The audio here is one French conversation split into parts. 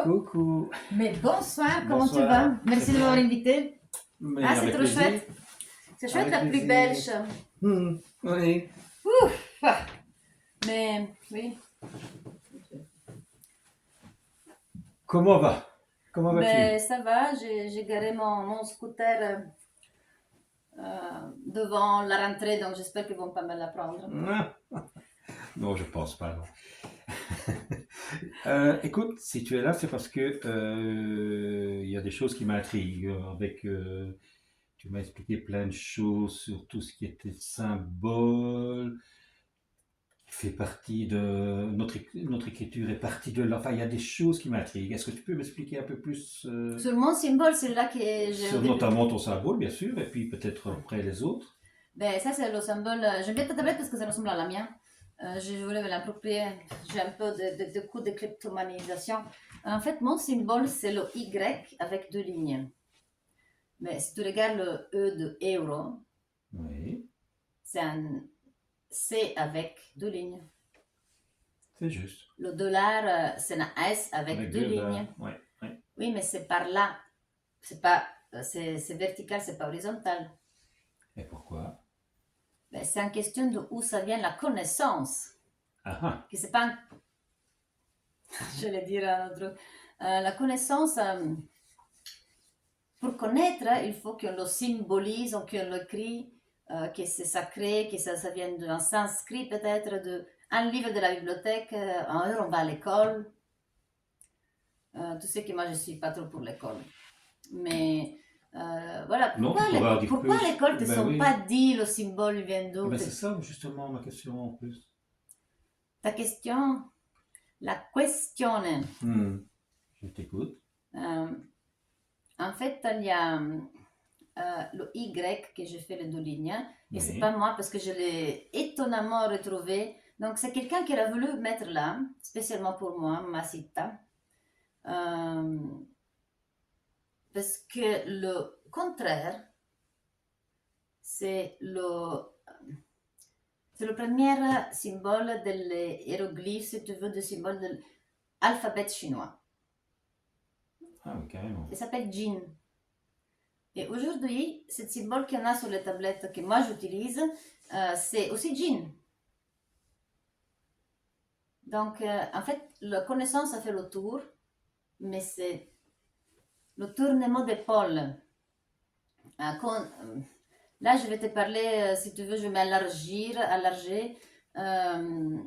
Coucou. Mais bonsoir, comment tu Bonsoir. vas? Merci Très de m'avoir bien. invité. Mais Ah, c'est avec trop plaisir. chouette. C'est chouette, Avec la plus plaisir. belge. Oui. Ouf! Ah. Mais oui. Comment va? Comment vas-tu? Ben, ça va, j'ai garé mon scooter devant la rentrée, donc j'espère qu'ils vont pas me la prendre. Ah, non, je pense pas. Non. Écoute, si tu es là, c'est parce que il y a des choses qui m'intriguent. Tu m'as expliqué plein de choses sur tout ce qui était symbole, qui fait partie de notre écriture est partie de là. Enfin, il y a des choses qui m'intriguent. Est-ce que tu peux m'expliquer un peu plus Sur mon symbole, celui-là que j'ai au sur début. notamment ton symbole, bien sûr, et puis peut-être après les autres? Ben, ça, c'est le symbole. J'aime bien ta tablette parce que ça ressemble à la mienne. Je voulais me l'approprier. J'ai un peu de coup de kleptomanisation. En fait, mon symbole, c'est le Y avec deux lignes. Mais si tu regardes le E de euro, Oui, c'est un C avec deux lignes. c'est juste. Le dollar, c'est un S avec Avec deux deux lignes. barres. Ouais, ouais. Oui, mais c'est par là. C'est pas, c'est vertical, c'est pas horizontal. Et pourquoi? Ben, c'est en question de où ça vient la connaissance. Ah ah, Que c'est pas, je vais dire un autre. La connaissance, pour connaître, il faut qu'on le symbolise, qu'on l'écrit, que c'est sacré, que ça vient d'un sanskrit peut-être, un livre de la bibliothèque, un jour on va à l'école. Tu sais que moi je suis pas trop pour l'école. Mais voilà, non, tu pourrais en dire pourquoi à plus. l'école ne te Ben sont oui. pas dit le symbole vient Eh d'où? ben c'est ça justement ma question en plus. Ta question, la question, Hmm, je t'écoute. euh, en fait, il y a le Y que j'ai fait les deux lignes, et c'est pas Oui. moi parce que je l'ai étonnamment retrouvé. Donc c'est quelqu'un qui a voulu mettre là, spécialement pour moi, Masita, euh, parce que le contraire, c'est le premier symbole des hiéroglyphes, si tu veux, du symbole de l'alphabet chinois. Ah oui, carrément. Il s'appelle Jin. Et aujourd'hui, ce symbole qu'on a sur les tablettes que moi j'utilise, c'est aussi Jin. Donc, en fait, la connaissance a fait le tour, mais c'est le tournement d'épaule. Là, je vais te parler, si tu veux, je vais m'élargir, élargir. Euh,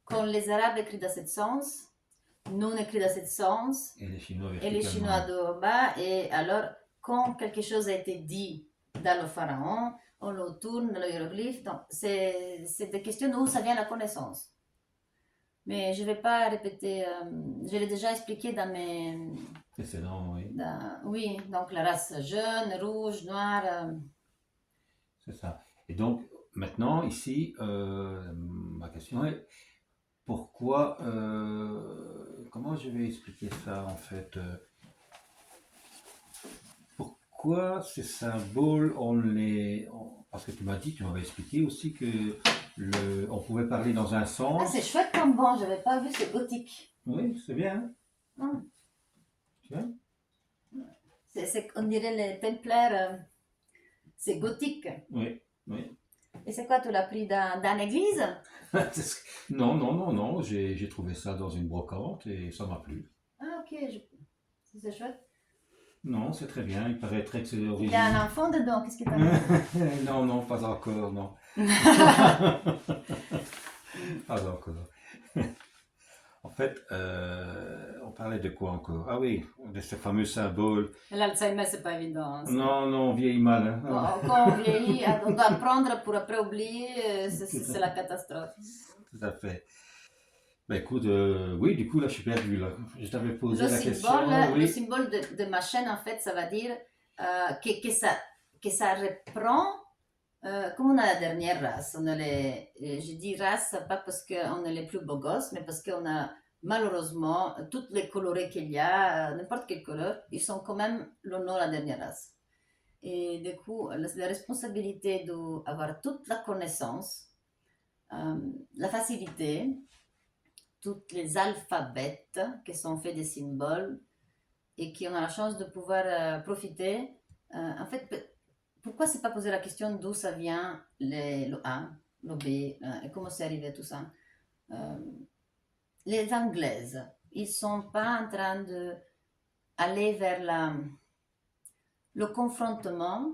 quand les Arabes écrivent dans ce sens, nous on écrit dans ce sens, Et les Chinois et les Chinois verticalement. de bas. Et alors, quand quelque chose a été dit dans le pharaon, on le tourne dans le hiéroglyphe. Donc, c'est des questions d'où ça vient la connaissance. Mais je ne vais pas répéter, je l'ai déjà expliqué dans mes... Précédent, oui. oui, donc la race jaune, rouge, noire. C'est ça. Et donc, maintenant, ici, ma question est, pourquoi, comment je vais expliquer ça en fait pourquoi ces symboles, parce que tu m'as dit, tu m'avais expliqué aussi que on pouvait parler dans un Ah, sens. c'est chouette comme bon, je n'avais pas vu, c'est gothique. Oui, c'est bien. Hum. Tu vois. On dirait les templaires, c'est gothique. Oui, oui. Et c'est quoi, tu l'as pris dans l'église? Non, non, non, non, j'ai trouvé ça dans une brocante et ça m'a plu. Ah, ok, c'est chouette. Non, c'est très bien, il paraîtrait que c'est Il y a d'origine. un enfant dedans, qu'est-ce que t'as mis? Non, non, pas encore, non. Pas encore. En fait, on parlait de quoi encore? Ah oui, de ce fameux symbole. L'Alzheimer, c'est pas évident, hein. Non, non, on vieillit mal. Hein. Quand on vieillit, on doit apprendre pour après oublier, Tout c'est la catastrophe. à fait. Ben écoute, oui, du coup, là, je suis perdu, là. Je t'avais posé la question, Le oui. symbole de ma chaîne, en fait, ça va dire que ça reprend, comme on a la dernière race. Je dis race, pas parce qu'on est les plus beaux gosses, mais parce qu'on a malheureusement toutes les colorés qu'il y a, n'importe quelle couleur, ils sont quand même le nom de la dernière race. Et du coup, la responsabilité d'avoir toute la connaissance, la facilité, tous les alphabets qui sont faits des symboles et qui ont la chance de pouvoir profiter. En fait, pourquoi c'est pas poser la question d'où ça vient le A, le B, et comment c'est arrivé tout ça? Euh, les Anglaises, ils sont pas en train de aller vers le confrontement,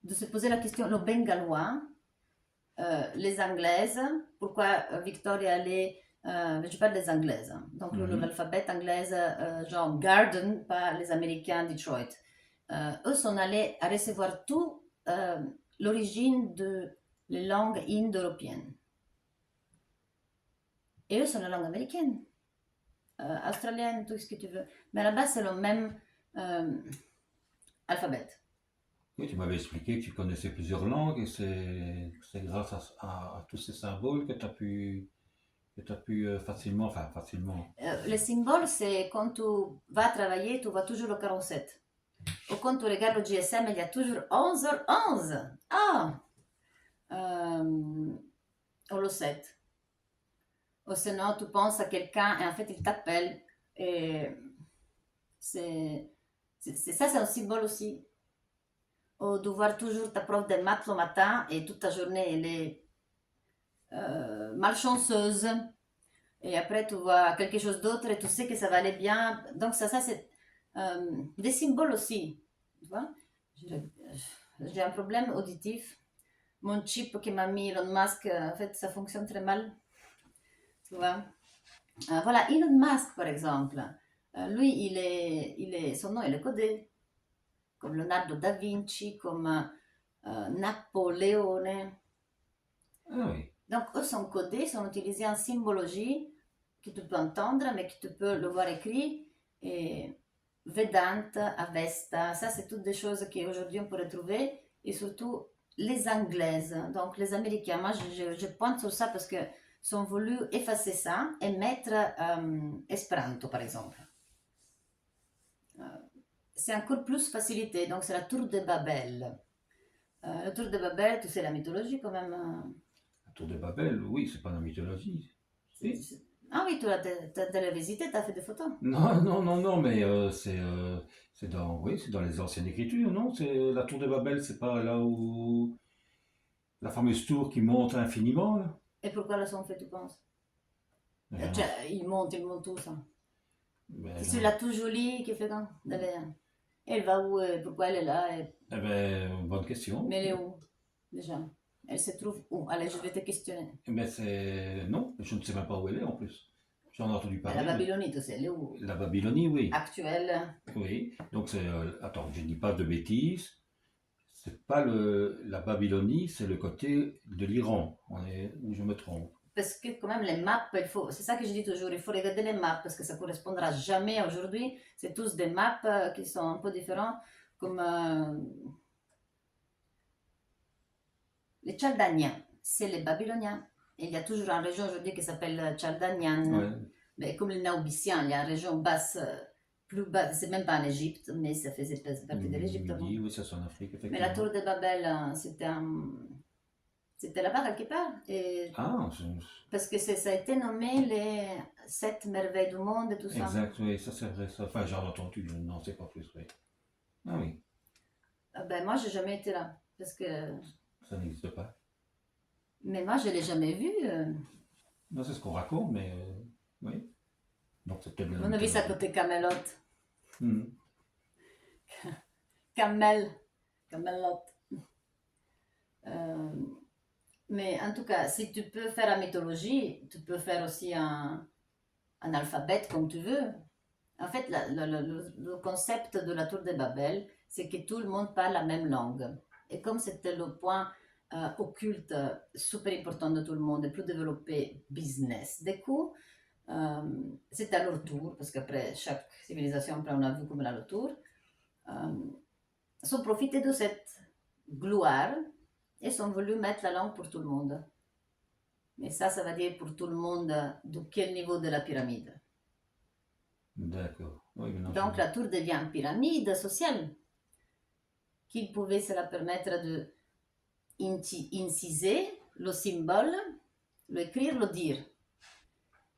de se poser la question, le Bengalois, les Anglaises, pourquoi Victoria allait, je parle des Anglaises, hein. Donc l'alphabet anglaise, genre Garden, pas les Américains, Detroit. Eux sont allés à recevoir tout l'origine de les langues indo-européennes. Et eux sont la langue américaine, australienne, tout ce que tu veux. Mais là-bas, c'est le même alphabet. Oui, tu m'avais expliqué que tu connaissais plusieurs langues et c'est grâce à tous ces symboles que tu as pu facilement, enfin facilement. Les symboles, c'est quand tu vas travailler, tu vois toujours le 47. Ou quand tu regardes le GSM, il y a toujours 11h11. Ah! Ou le 7. Ou sinon, tu penses à quelqu'un et en fait, il t'appelle. Et ça, c'est un symbole aussi. Ou de voir toujours ta prof de maths le matin et toute ta journée, elle est malchanceuse. Et après, tu vois quelque chose d'autre et tu sais que ça va aller bien. Donc, ça c'est des symboles aussi. Tu vois? J'ai un problème auditif. Mon chip qui m'a mis Elon Musk, en fait, ça fonctionne très mal. Tu vois? Voilà, Elon Musk, par exemple. Lui, son nom, il est codé. Comme Leonardo da Vinci, comme Napoléon. Ah oui, Donc, eux sont codés, sont utilisés en symbologie que tu peux entendre, mais que tu peux le voir écrit. Et Vedanta, Avesta, ça, c'est toutes des choses qu'aujourd'hui on pourrait trouver. Et surtout, les Anglaises, donc les Américains. Moi, je pointe sur ça parce que sont voulu effacer ça et mettre Esperanto, par exemple. C'est encore plus facilité, donc c'est la tour de Babel. La tour de Babel, tu sais la mythologie quand même. la tour de Babel, oui, c'est pas la mythologie. Si. Ah oui, tu l'as visité, tu as fait des photos. Non, non, non, non, mais c'est dans, oui, c'est dans les anciennes écritures, non? C'est la tour de Babel, c'est pas là où la fameuse tour qui monte infiniment, là? Et pourquoi la sont fait, tu penses? Ben non, Ils montent tout ça. ben C'est non. celui-là tout joli qui fait quand elle va où? Pourquoi elle est là? Eh ben, bonne question. Mais elle est où, déjà? Elle se trouve où? Allez, je vais te questionner. Eh ben c'est, non, je ne sais même pas où elle est en plus. J'en ai entendu La parler, mais Babylonie, tu sais, elle est où? la Babylonie, oui, Actuelle. oui. Donc c'est, attends, je dis pas de bêtises. C'est pas la Babylonie, c'est le côté de l'Iran. On est, où je me trompe. Parce que quand même les maps, c'est ça que je dis toujours, il faut regarder les maps parce que ça correspondra jamais aujourd'hui. C'est tous des maps qui sont un peu différents, comme les Chaldaniens, c'est les Babyloniens. Et il y a toujours une région aujourd'hui qui s'appelle Chaldanian, Ouais. mais comme les Naubiciens, il y a une région basse, plus basse, c'est même pas en Égypte, mais ça faisait partie de l'Égypte avant. Midi, oui, ça c'est en Afrique, Mais la effectivement. tour de Babel, c'était là-bas quelque part. Et Ah, parce que ça a été nommé les 7 merveilles du monde et tout ça. exact, oui, ça c'est vrai. Ça. Enfin, j'en ai entendu, je n'en sais pas plus, oui. Ah oui, Ben moi, j'ai jamais été là. Parce que... ça n'existe pas. Mais moi, je l'ai jamais vu. Non, c'est ce qu'on raconte, mais oui. Donc c'est peut-être de la On a vu ça mythologie. côté Camelot. Hmm. Camelot. Euh, mais en tout cas, si tu peux faire la mythologie, tu peux faire aussi un alphabet comme tu veux. En fait, le concept de la tour de Babel, c'est que tout le monde parle la même langue. Et comme c'était le point occulte super important de tout le monde, et plus développé business, du coup, c'est à leur tour, parce qu'après chaque civilisation, après on a vu comme elle a le tour, sont profités de cette gloire et sont voulu mettre la langue pour tout le monde. Mais ça veut dire pour tout le monde de quel niveau de la pyramide. D'accord. Oui, Donc la tour devient une pyramide sociale qui pouvait se la permettre de inciser le symbole, l'écrire, le dire.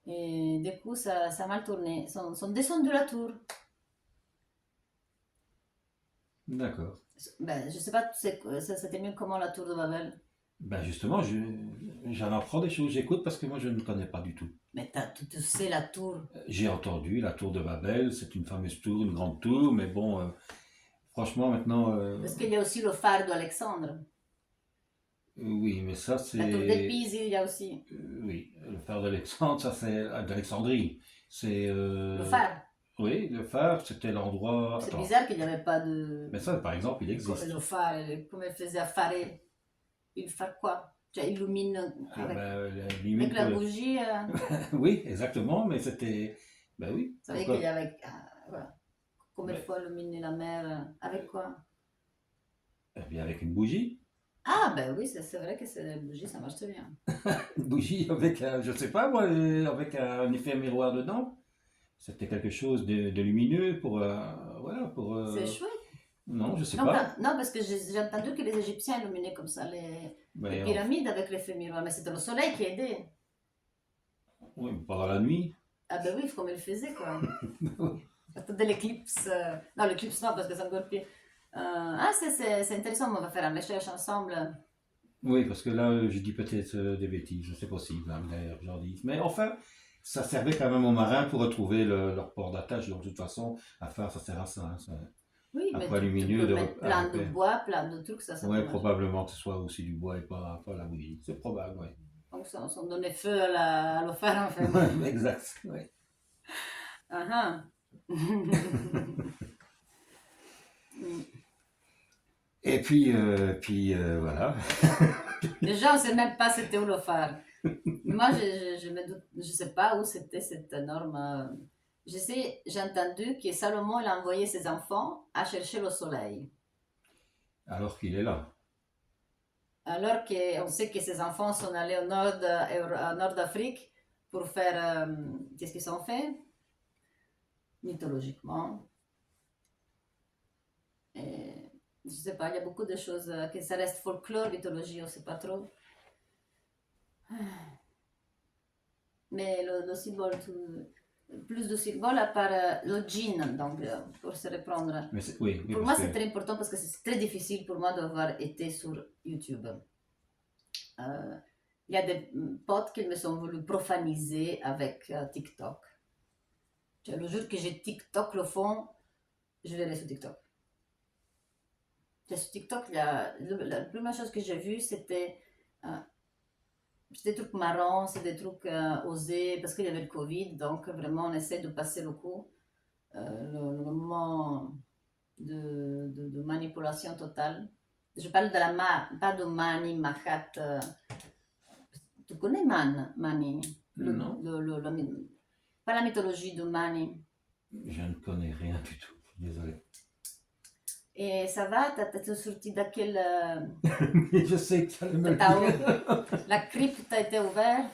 Et du coup, ça a mal tourné. Ils sont descendus de la tour. D'accord. Ben, je sais pas, c'était mieux comment la tour de Babel. Ben justement, j'en apprends des choses, j'écoute parce que moi je ne connais pas du tout. Mais tu sais la tour. J'ai entendu la tour de Babel, c'est une fameuse tour, une grande tour, mais bon, franchement maintenant, Parce qu'il y a aussi le phare d'Alexandre. oui, mais ça La tour de c'est, Pise, il y a aussi. oui, le phare d'Alexandre, ça c'est d'Alexandrie. C'est, Le phare. oui, le phare, c'était l'endroit. C'est Attends, bizarre qu'il n'y avait pas de. mais ça par exemple, il existe. Le phare, comme elle faisait à pharer. Il phare quoi? Cioè, illumine Ah avec, ben, avec limite, la bougie. oui, exactement, mais c'était, ben oui, Vous savez qu'il y pourquoi? avait. Voilà. Combien de Ben, fois illuminer la mer? Avec quoi? eh bien, avec une bougie. Ah, ben oui, c'est vrai que c'est la bougie, ça marche bien. Une bougie avec, je sais pas moi, avec un effet miroir dedans. C'était quelque chose de lumineux pour, voilà, pour, C'est chouette. non, je sais Non, pas. non, parce que j'ai entendu que les Égyptiens illuminaient comme ça les Mais pyramides avec l'effet miroir, mais c'était le soleil qui aidait. oui, pendant la nuit. Ah ben oui, comme ils faisaient, quoi. Attendez l'éclipse. Non, l'éclipse non, parce que c'est encore pire. Ah, c'est intéressant, on va faire une recherche ensemble. Oui, parce que là, je dis peut-être des bêtises, c'est possible, hein, d'ailleurs, j'en dis. Mais enfin, ça servait quand même aux marins pour retrouver leur port d'attache. Donc, de toute façon, à faire, ça sert à ça. Hein, Oui, un mais point tu lumineux peux mettre à plein de repère. bois, plein de trucs, ça Oui, peut marcher. probablement que ce soit aussi du bois et pas la bougie. C'est probable, oui. Donc, ça, on donnait feu à le fer, en fait. Exact, oui. Ah ah. Et puis voilà. Déjà, on ne sait même pas c'était où le phare. Moi, je me doute, je sais pas où c'était cette norme. Je sais, j'ai entendu que Salomon il a envoyé ses enfants à chercher le soleil. Alors qu'il est là. Alors qu'on sait que ses enfants sont allés au nord d'Afrique pour faire. Qu'est-ce qu'ils ont fait? Mythologiquement. Et, je sais pas, il y a beaucoup de choses que ça reste folklore, mythologie, on sait pas trop. Mais le symbole, plus de symboles à part le jean, donc pour se reprendre. Mais oui, oui, Pour parce moi, que c'est très important parce que c'est très difficile pour moi d'avoir été sur YouTube. Il y a des potes qui me sont voulu profaniser avec TikTok. Le jour que j'ai TikTok le fond, je verrai sur TikTok. Sur TikTok, la première chose que j'ai vue, euh, c'était des trucs marrants, c'est des trucs osés, parce qu'il y avait le Covid, donc vraiment on essaie de passer le coup. Le moment de manipulation totale. Je parle de pas de Mani, Mahat. Tu connais Mani? non, Pas la mythologie de Mani. je ne connais rien du tout. Désolé. Et ça va, t'as sorti de quel. Mais je sais que tu allais me le dire. La crypte a été ouverte.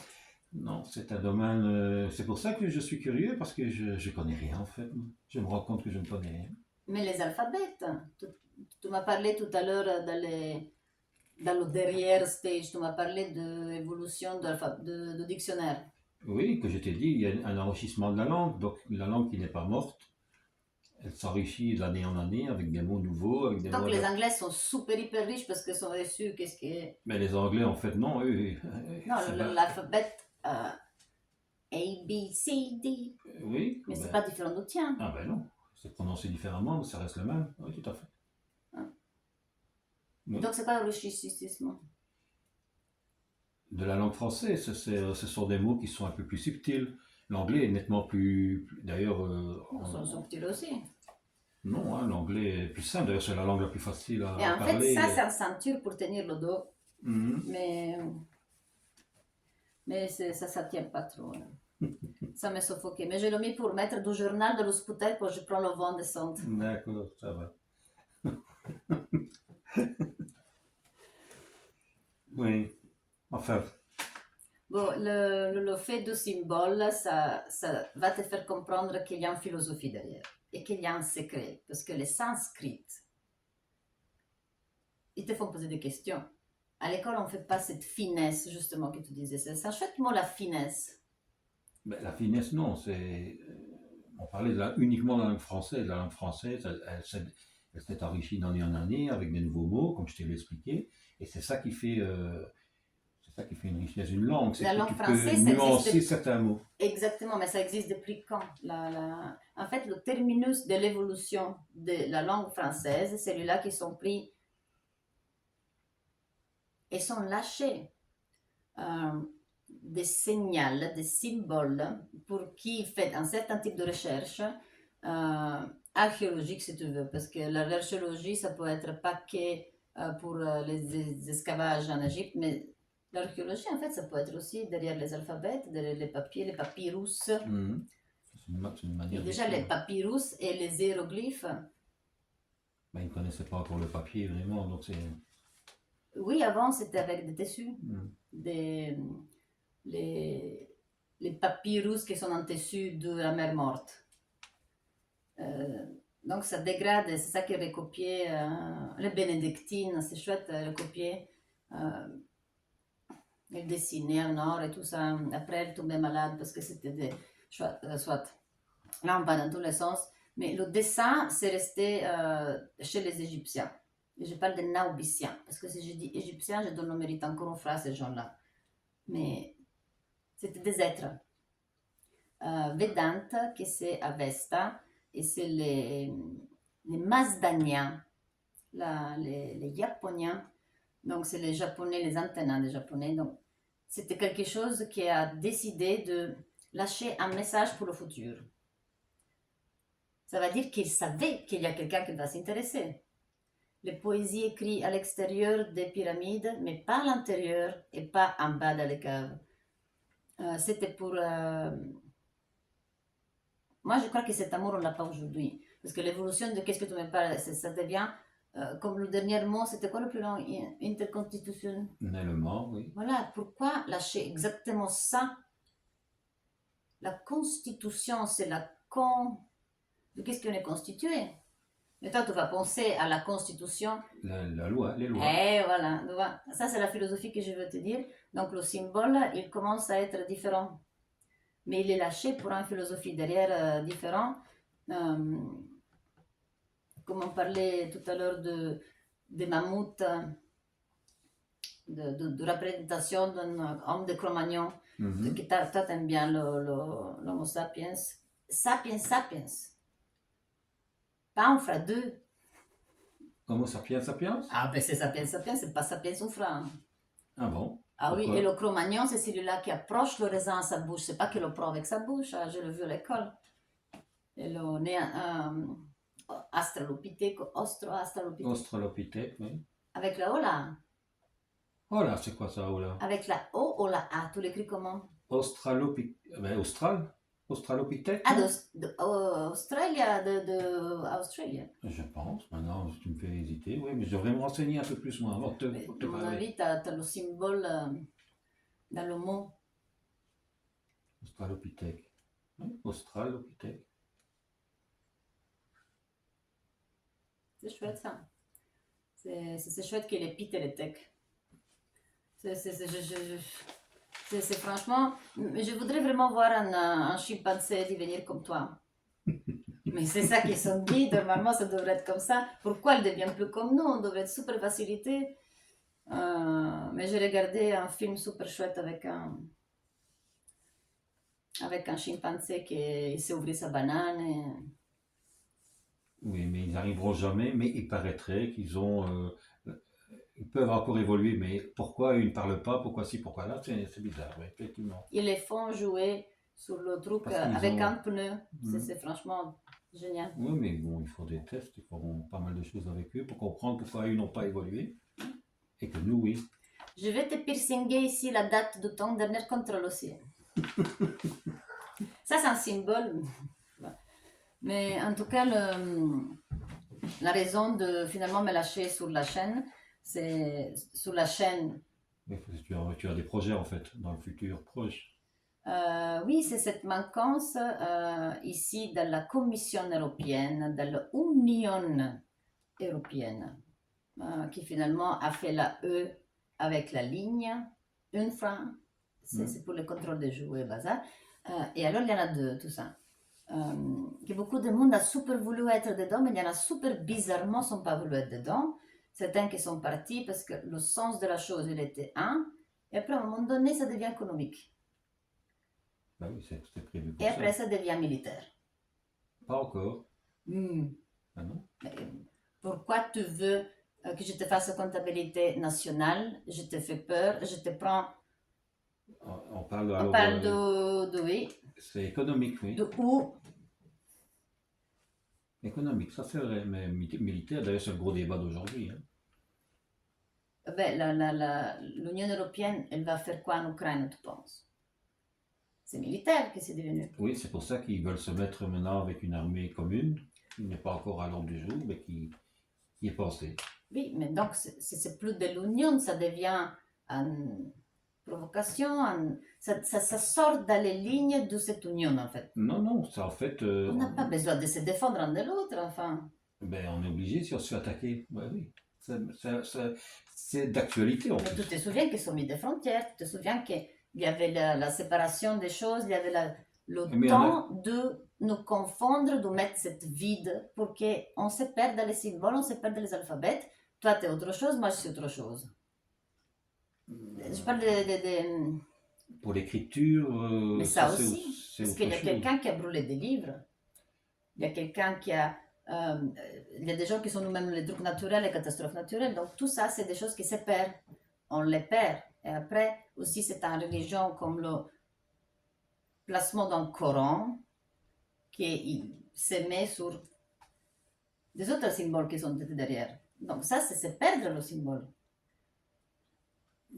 Non, c'est un domaine. C'est pour ça que je suis curieux parce que je connais rien en fait. Je me rends compte que je ne connais rien. Mais les alphabets, tu m'as parlé tout à l'heure dans le derrière stage, tu m'as parlé de l'évolution de dictionnaire. Oui, que je t'ai dit, il y a un enrichissement de la langue. Donc la langue qui n'est pas morte, elle s'enrichit d'année en année avec des mots nouveaux, avec des Donc mots. les Anglais sont super hyper riches parce qu'ils sont reçus. Qu'est-ce qui est. Mais les Anglais, en fait, non, eux. Non, c'est pas- l'alphabet A, B, C, D. Oui, Mais c'est ben, pas différent du tien. ah ben non, c'est prononcé différemment, mais ça reste le même. Oui, tout à fait. Hein. Oui. Donc c'est pas enrichissement. De la langue française, ce sont des mots qui sont un peu plus subtils. L'anglais est nettement d'ailleurs, Ils sont petits aussi. non, hein, l'anglais est plus simple. D'ailleurs, c'est la langue la plus facile Et à en fait, parler. ça, c'est une ceinture pour tenir le dos. Mhm. Mais ça tient pas trop. Là. Ça me suffoque. Mais je l'ai mis pour mettre du journal de l'hospital quand je prends le vent descendre. D'accord, ça va. Oui, enfin, Bon, le fait de symbole, ça va te faire comprendre qu'il y a une philosophie derrière et qu'il y a un secret. Parce que les sanscrits, ils te font poser des questions. À l'école, on ne fait pas cette finesse, justement, que tu disais. C'est un chouette mot, la finesse. Ben, la finesse, non. On parlait uniquement de la langue française. La langue française, elle s'est enrichie d'année en année avec des nouveaux mots, comme je t'ai expliqué. Et c'est ça qui fait une richesse d'une langue, c'est La que langue tu peux française, ça existe nuancer certains mots. exactement, mais ça existe depuis quand? En fait, le terminus de l'évolution de la langue française, c'est celui-là qui sont pris et sont lâchés euh, des signaux, des symboles pour qui fait un certain type de recherche archéologique, si tu veux, parce que l'archéologie, ça peut être pas que pour les esclavages en Égypte, mais l'archéologie, en fait, ça peut être aussi derrière les alphabets, derrière les papiers, les papyrus. Mhm. C'est une Et manière déjà, les d'écrire. papyrus et les hiéroglyphes, Ben, ils ne connaissaient pas encore le papier, vraiment, donc c'est... oui, avant, c'était avec des tissus, Mhm. des, les, les papyrus qui sont en tissu de la mer morte. Euh, donc ça dégrade, c'est ça qui est recopié. Les bénédictines, c'est chouette à recopier. Euh, elle dessinait en or et tout ça. Après, elle tombait malade parce que c'était des. Soit. Là, on va dans tous les sens. Mais le dessin, c'est resté chez les Égyptiens. Et je parle des Naubiciens. Parce que si je dis Égyptiens, je donne le mérite encore aux phrases, ces gens-là. Mais c'était des êtres. Vedanta, che c'est Avesta, et c'est les Mazdaniens, les Japoniens. Donc, c'est les Japonais, les antennas des Japonais. Donc, c'était quelque chose qui a décidé de lâcher un message pour le futur. Ça veut dire qu'il savait qu'il y a quelqu'un qui va s'intéresser. Les poésies écrites à l'extérieur des pyramides, mais pas à l'intérieur et pas en bas dans les caves. C'était pour moi, je crois que cet amour, on ne l'a pas aujourd'hui. Parce que l'évolution de qu'est-ce que tu me parles, ça devient, comme le dernier mot, c'était quoi le plus long? Interconstitution. Nellement, oui. Voilà, pourquoi lâcher exactement ça? La constitution, c'est la con... De qu'est-ce qu'on est constitué? Mais toi, tu vas penser à la constitution. La loi, les lois. Et voilà, tu vois. Ça, c'est la philosophie que je veux te dire. Donc, le symbole, il commence à être différent. Mais il est lâché pour une philosophie derrière différente. Euh, comme on parlait tout à l'heure des mammouths, de représentation d'un homme de Cro-Magnon, Mhm. que toi t'aimes bien l'Homo sapiens. Sapiens sapiens. Pas on fera deux. Homo sapiens sapiens? Ah ben c'est sapiens sapiens, c'est pas sapiens on fera. Hein. Ah bon? Ah oui, et Pourquoi? le Cro-Magnon, c'est celui-là qui approche le raisin à sa bouche. C'est pas qu'il le prend avec sa bouche, hein, je l'ai vu à l'école. Et le né Australopithèque, Australopithèque. Australopithèque, oui. Avec la O là. Oh là, c'est quoi ça, oh là? Avec la O ou la A, tu l'écris comment? Australopithèque. Ben, Australopithèque, Ah, non? d'Australie, Australie. Je pense, maintenant, tu me fais hésiter, oui, mais je devrais me renseigner un peu plus, moi, avant Mais de à te mon parler. avis, tu as, le symbole dans le mot. Australopithèque. Oui, Australopithèque. C'est chouette ça. C'est chouette qu'il ait pité les techs. C'est franchement. Je voudrais vraiment voir un chimpanzé devenir comme toi. Mais c'est ça qu'ils sont dit, normalement ça devrait être comme ça. Pourquoi elle devient plus comme nous? On devrait être super facilité. Mais j'ai regardé un film super chouette avec un chimpanzé qui s'est ouvert sa banane. Oui, mais ils n'arriveront jamais, mais il paraîtrait qu'ils ont... ils peuvent encore évoluer, mais pourquoi ils ne parlent pas, pourquoi ci, pourquoi là, c'est bizarre, oui, effectivement. Ils les font jouer sur le truc Parce qu'ils avec un ont... pneu. Hmm. C'est franchement génial. Oui, mais bon, il faut des tests, il faut pas mal de choses avec eux pour comprendre pourquoi ils n'ont pas évolué, et que nous, oui. Je vais te piercinger ici la date de ton dernier contrôle aussi. Ça, c'est un symbole. Mais en tout cas, la raison de finalement me lâcher sur la chaîne, c'est sur la chaîne. Mais tu as des projets, en fait, dans le futur proche. Oui, c'est cette manquance ici dans la Commission européenne, dans l'Union européenne, qui finalement a fait la E avec la ligne, une franc, c'est pour le contrôle des jouets, bazar. Et alors, il y en a deux, tout ça. Que beaucoup de monde a super voulu être dedans, mais il y en a super bizarrement sont pas voulu être dedans. Certains qui sont partis parce que le sens de la chose, il était un, et après, à un moment donné, ça devient économique. Bah oui, c'était prévu Et pour après, ça. ça devient militaire. Pas encore. Hmm. Ah non? Mais pourquoi tu veux que je te fasse comptabilité nationale? Je te fais peur, je te prends. On parle On alors parle oui, c'est économique, oui. de où. Économique, ça c'est vrai, mais militaire, d'ailleurs, c'est le gros débat d'aujourd'hui, hein. Ben, l'Union européenne, elle va faire quoi en Ukraine, tu penses? C'est militaire que c'est devenu. Oui, c'est pour ça qu'ils veulent se mettre maintenant avec une armée commune, qui n'est pas encore à l'ordre du jour, mais qui est pensée. Oui, mais donc, c'est plus de l'Union, ça devient une provocation, ça sort dans les lignes de cette Union, en fait. Non, non, ça en fait, On n'a pas besoin de se défendre l'un de l'autre, enfin. ben, on est obligé si on se fait attaquer. Ouais, oui, c'est d'actualité en Mais tu plus. te souviens qu'ils sont mis des frontières, tu te souviens qu'il y avait la séparation des choses, il y avait le Mais on a, temps de nous confondre, de mettre cette vide pour qu'on se perde dans les symboles, on se perd dans les alphabets. Toi, tu es autre chose, moi, je suis autre chose. Je parle pour l'écriture, Mais ça ça aussi, c'est parce qu'il autre y a chose. quelqu'un qui a brûlé des livres, il y a quelqu'un qui a... euh, il y a des gens qui sont nous-mêmes les trucs naturels, les catastrophes naturelles. Donc tout ça, c'est des choses qui se perdent. On les perd. Et après, aussi, c'est une religion comme le placement d'un Coran qui se met sur des autres symboles qui sont derrière. Donc ça, c'est se perdre le symbole.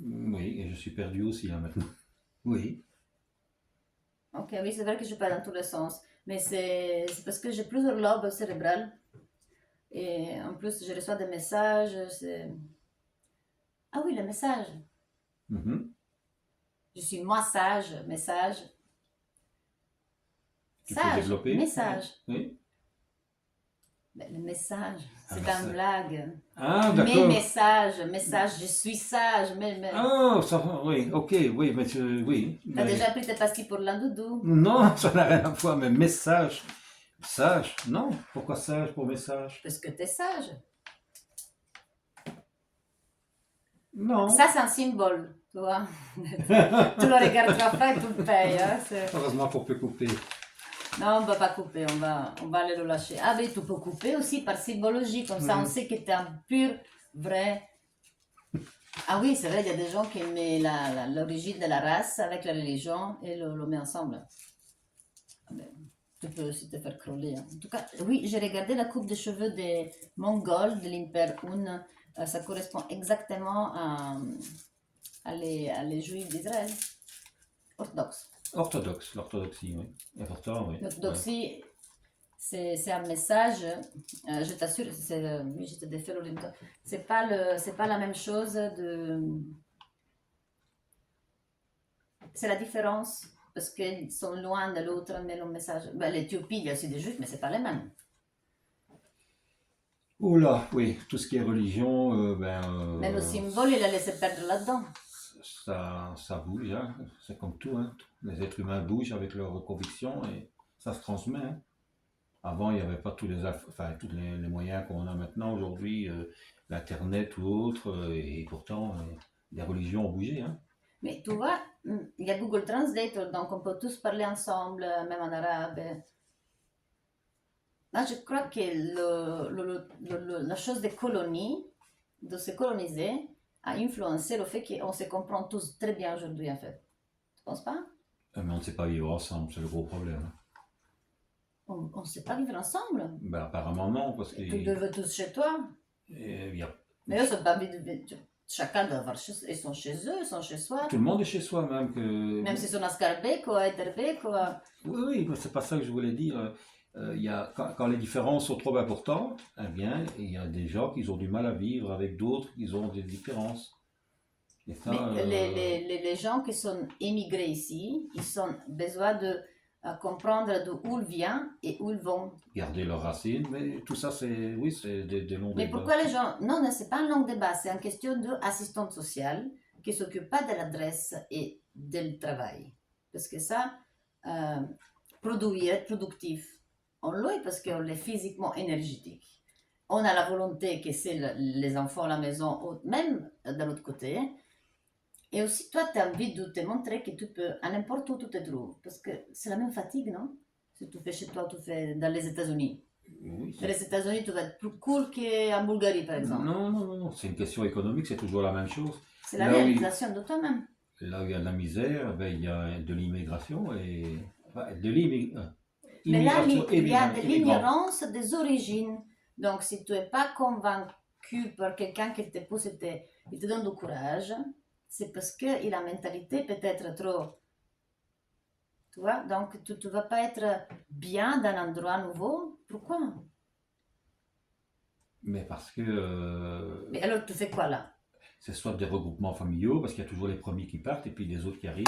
Oui, et je suis perdu aussi là maintenant. Oui. Ok, oui, c'est vrai que je parle dans tous les sens. Mais c'est parce que j'ai plusieurs lobes cérébrales. Et en plus, je reçois des messages. Ah oui, les messages. Mhm. Je suis moi sage, message. Tu peux Sage, développer? message. Oui. Ben, le message, Ah, c'est ben une ça. blague. Ah, Mes d'accord. messages, je suis sage. Ah, ça, oui, ok, oui, oui, T'as mais déjà pris tes pastilles pour l'andoudou? non, ça n'a rien à voir, mais message, sage, non, pourquoi sage pour message? Parce que t'es sage. Non. Ça, c'est un symbole, tu vois. Tu le regarderas pas et tu le payes. Hein, Heureusement qu'on peut couper. non, on va pas couper, on va aller le lâcher. Ah, mais tu peux couper aussi par symbologie, comme ça on sait que t'es un pur, vrai. Ah oui, c'est vrai, il y a des gens qui mettent l'origine de la race avec la religion et le met ensemble. Ah ben, tu peux aussi te faire crouler. Hein. En tout cas, oui, j'ai regardé la coupe de cheveux des Mongols de l'Impère Hun. Ça correspond exactement à les Juifs d'Israël, orthodoxes. Orthodoxe, l'orthodoxie, oui. Et pourtant, oui. Ouais. L'orthodoxie, c'est un message, je t'assure, oui, je te défais le c'est pas la même chose c'est la différence, parce qu'ils sont loin de l'autre, mais le message, ben, l'Éthiopie, il y a aussi des juifs, mais c'est pas les mêmes. Oula, oui, tout ce qui est religion, Mais le symbole, il a laissé perdre là-dedans. ça bouge, hein. C'est comme tout, hein. Les êtres humains bougent avec leurs convictions et ça se transmet, hein. Avant, il n'y avait pas tous les moyens qu'on a maintenant aujourd'hui, l'Internet ou autre, et pourtant, les religions ont bougé, hein. Mais tu vois, il y a Google Translator, donc on peut tous parler ensemble, même en arabe. Là, je crois que la chose des colonies, de se coloniser, a influencé le fait qu'on se comprend tous très bien aujourd'hui, en fait. Tu penses pas? Mais on ne sait pas vivre ensemble, c'est le gros problème, hein. On ne sait pas vivre ensemble. Ben, apparemment non, parce Tous qu'il devez tous chez toi. y a... Mais eux, sont pas chacun doit avoir ils sont chez eux, ils sont chez soi. Tout le monde est chez soi, même que... Même si sont à Scarbeco, à Etterbeco. Oui, oui, mais c'est pas ça que je voulais dire. Quand les différences sont trop importantes, eh bien, il y a des gens qui ont du mal à vivre avec d'autres qui ont des différences. Et ça, Mais les gens qui sont émigrés ici, ils ont besoin de comprendre d'où ils viennent et où ils vont. garder leurs racines, mais tout ça, c'est oui, c'est des longs Mais débats. pourquoi les gens... Non, c'est pas un long débat, c'est une question d'assistante sociale qui ne s'occupe pas de l'adresse et du travail. Parce que ça, produire, être productif. On l'est parce qu'on est physiquement énergétique. On a la volonté que c'est les enfants à la maison, même de l'autre côté. Et aussi, toi, tu as envie de te montrer que tu peux, à n'importe où tu te trouves. Parce que c'est la même fatigue, non? Si tu fais chez toi, tu fais dans les États-Unis. Oui, Dans les États-Unis, tu vas être plus cool qu'en Bulgarie, par exemple. non, non, non, non, c'est une question économique, c'est toujours la même chose. C'est la Là où, réalisation de toi-même. là où il y a de la misère, ben, il y a de l'immigration et enfin, de Mais là, immigration il y a de immigrante. l'ignorance des origines. Donc, si tu n'es pas convaincu par quelqu'un qui te pousse et il te donne du courage, c'est parce qu'il a la mentalité peut-être trop. Tu vois? Donc, tu ne vas pas être bien dans un endroit nouveau. Pourquoi? Mais parce que Mais alors, tu fais quoi là? c'est soit des regroupements familiaux, parce qu'il y a toujours les premiers qui partent et puis les autres qui arrivent.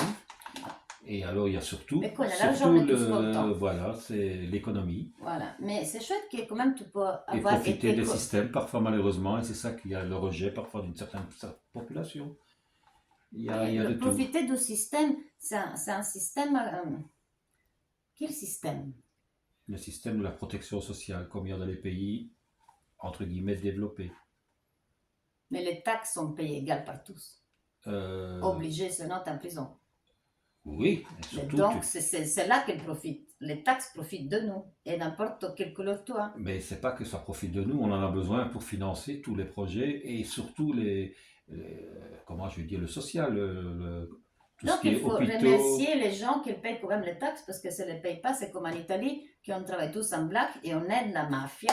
Et alors il y a surtout, Mais quoi, l'argent, surtout on est tous contents. voilà, c'est l'économie. Voilà. Mais c'est chouette que quand même tu peux Et avoir profiter été. des systèmes, parfois malheureusement, et c'est ça qu'il y a le rejet parfois d'une certaine population. Il y a de tout. Profiter du système, c'est un système. Quel système? Le système de la protection sociale, comme il y a dans les pays, entre guillemets, développés. Mais les taxes sont payées égales par tous. Euh, Obligées, sinon t'es en prison. oui, et Mais surtout, donc, c'est là qu'elles profitent. Les taxes profitent de nous. Et n'importe quelle couleur toi. mais c'est pas que ça profite de nous, on en a besoin pour financer tous les projets et surtout comment je vais dire, le social, tout ce Donc, qui il est faut hôpitaux. remercier les gens qui payent quand même les taxes parce que si ne les payent pas, c'est comme en Italie, qu'on travaille tous en black et on aide la mafia.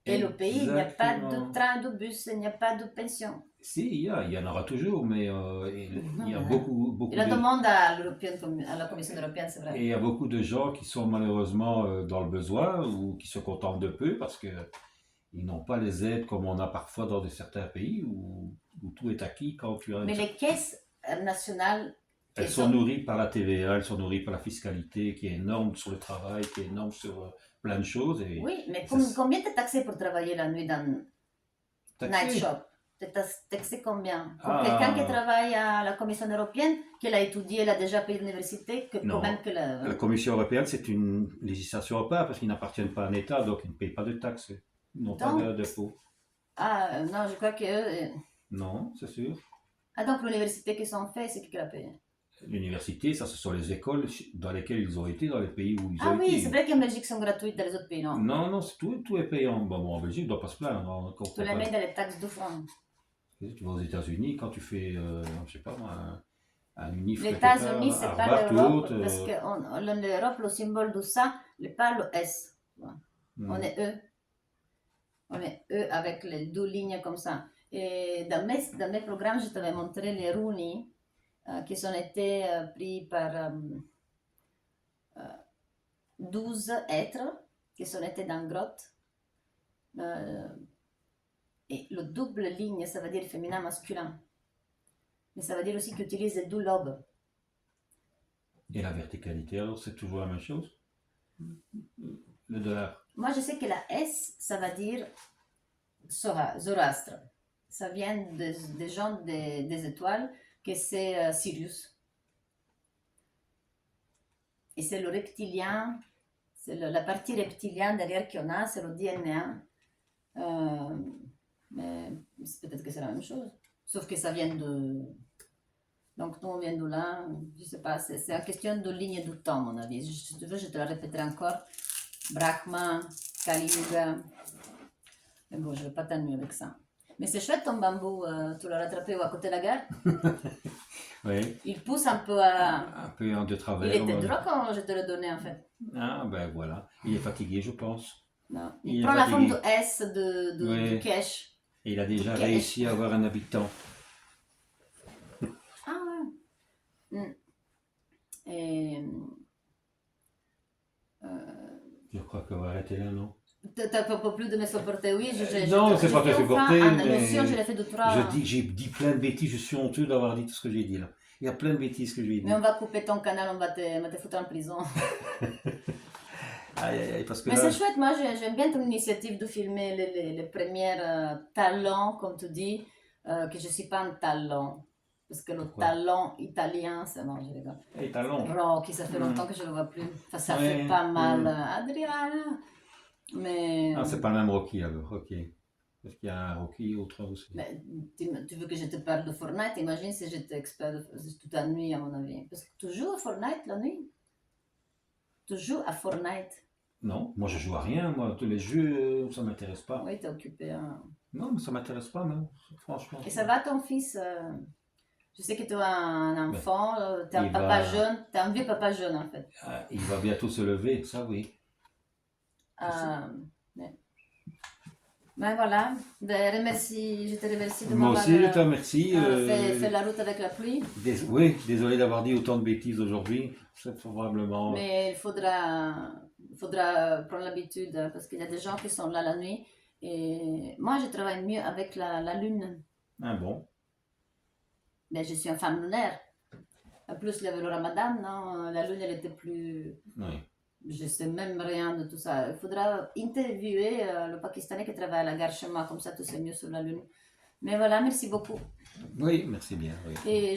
Et le pays, il n'y a pas de Exactement. train, de bus, il n'y a pas de pension. Si, il y en aura toujours, mais il y a Il beaucoup la de, demande à, à la Commission européenne, c'est et vrai. il y a beaucoup de gens qui sont malheureusement dans le besoin ou qui se contentent de peu parce que ils n'ont pas les aides comme on a parfois dans certains pays où tout est acquis quand tu as Mais les caisses nationales, elles qui sont sont. nourries par la TVA, elles sont nourries par la fiscalité qui est énorme sur le travail, qui est énorme sur plein de choses Oui, mais et ça combien t'es taxé pour travailler la nuit dans Night taxé. Shop? T'es taxé combien? Pour quelqu'un qui Ah, travaille à la Commission européenne, qu'elle a étudié, elle a déjà payé l'université, que quand même non. que la. La Commission européenne, c'est une législation à part parce qu'ils n'appartiennent pas à un État, donc ils ne payent pas de taxes. Ils n'ont pas Donc, d'impôts. ah non, je crois que. Non, c'est sûr. Ah, donc l'université qu'ils ont fait, c'est qui l'a payé? L'université, ça, ce sont les écoles dans lesquelles ils ont été, dans les pays où ils ont Ah oui, c'est été. vrai qu'en Belgique, sont gratuites dans les autres pays, non? Non, non, tout est payant. Bon, en Belgique, on ne doit pas se plaindre. On Tu comprend les pas. mets dans les taxes de francs. Tu vas aux États-Unis, quand tu fais, je sais pas moi, un unif Les quelque États-Unis, part, c'est pas Harvard ou l'Europe, autre. parce que l'Europe, le symbole de ça, n'est pas le S. On est E. On est E avec les deux lignes comme ça. Et dans mes programmes, je t'avais montré les Rooney qui ont été pris par 12 êtres qui sont été dans une grotte. Euh, et le double ligne, ça veut dire féminin, masculin. Mais ça veut dire aussi qu'ils utilisent les deux lobes. Et la verticalité, alors, c'est toujours la même chose. Le dollar. Moi, je sais que la S, ça veut dire Zoroastre. Ça vient des gens des étoiles, que c'est Sirius. Et c'est le reptilien, c'est la partie reptilienne derrière qu'on a, c'est le DNA. Mais peut-être que c'est la même chose. Sauf que ça vient de. Donc nous on vient de là, je sais pas, c'est une question de ligne du temps, à mon avis. Si tu veux, je te la répéterai encore. Brahma, Kali Yuga. Mais bon, je ne vais pas t'ennuyer avec ça. Mais c'est chouette ton bambou, tu l'as rattrapé à côté de la gare. Oui, Il pousse un peu à. un peu de Il travers. était Voilà. dur quand je te l'ai donné en fait. Ah, ben voilà. Il est fatigué, je pense. Non. Il Il est prend la forme fatigué. de S Oui. de cache. Et il a déjà Ok. réussi à avoir un habitant. Ah ouais. Et. Je crois qu'on va arrêter là, non? T'as pas plus de me supporter, oui, Non, c'est pas te fait supporter, en mais émotion, je l'ai fait de trois. j'ai dit plein de bêtises. Je suis honteux d'avoir dit tout ce que j'ai dit là. Il y a plein de bêtises que j'ai dit. Mais on va couper ton canal, on va te foutre en prison. Aïe, aïe, aïe, parce que Mais là, c'est chouette, moi j'aime bien ton initiative de filmer les premiers talents, comme tu dis, que je ne suis pas un talent. Parce que le Pourquoi? talent italien, c'est bon, je rigole. Et talons. Rocky, ça fait Hmm. longtemps que je le vois plus. Enfin, ça Ouais, fait pas mal, hmm. Adriana. Mais, Ah, c'est pas le même Rocky alors, ok. Parce qu'il y a un Rocky autre aussi. mais tu veux que je te parle de Fortnite? Imagine si j'étais expert toute la nuit, à mon avis. Parce que tu joues à Fortnite la nuit? Tu joues à Fortnite? Non, moi je joue à rien, moi, tous les jeux, ça m'intéresse pas. Oui, t'es occupé, hein. Non, mais ça m'intéresse pas, non, franchement. Et ça va ton fils? Je sais que tu as un Ben, enfant, tu es un il papa va, jeune, tu es un vieux papa jeune en fait. il va bientôt se lever, ça oui. Euh, ouais. Ben voilà, ben, je te remercie de Moi m'avoir aussi, je te remercie. fait la route avec la pluie. Oui, désolé d'avoir dit autant de bêtises aujourd'hui. C'est probablement. Mais il faudra prendre l'habitude parce qu'il y a des gens qui sont là la nuit. Et moi, je travaille mieux avec la lune. Ah bon. Ben, je suis une femme lunaire. En plus, il y avait le ramadan, non? La lune, elle était plus. Oui. Je sais même rien de tout ça. Il faudra interviewer le Pakistanais qui travaille à la gare Shema, comme ça tu sais mieux sur la lune. Mais voilà, merci beaucoup. Oui, merci bien. Oui. Et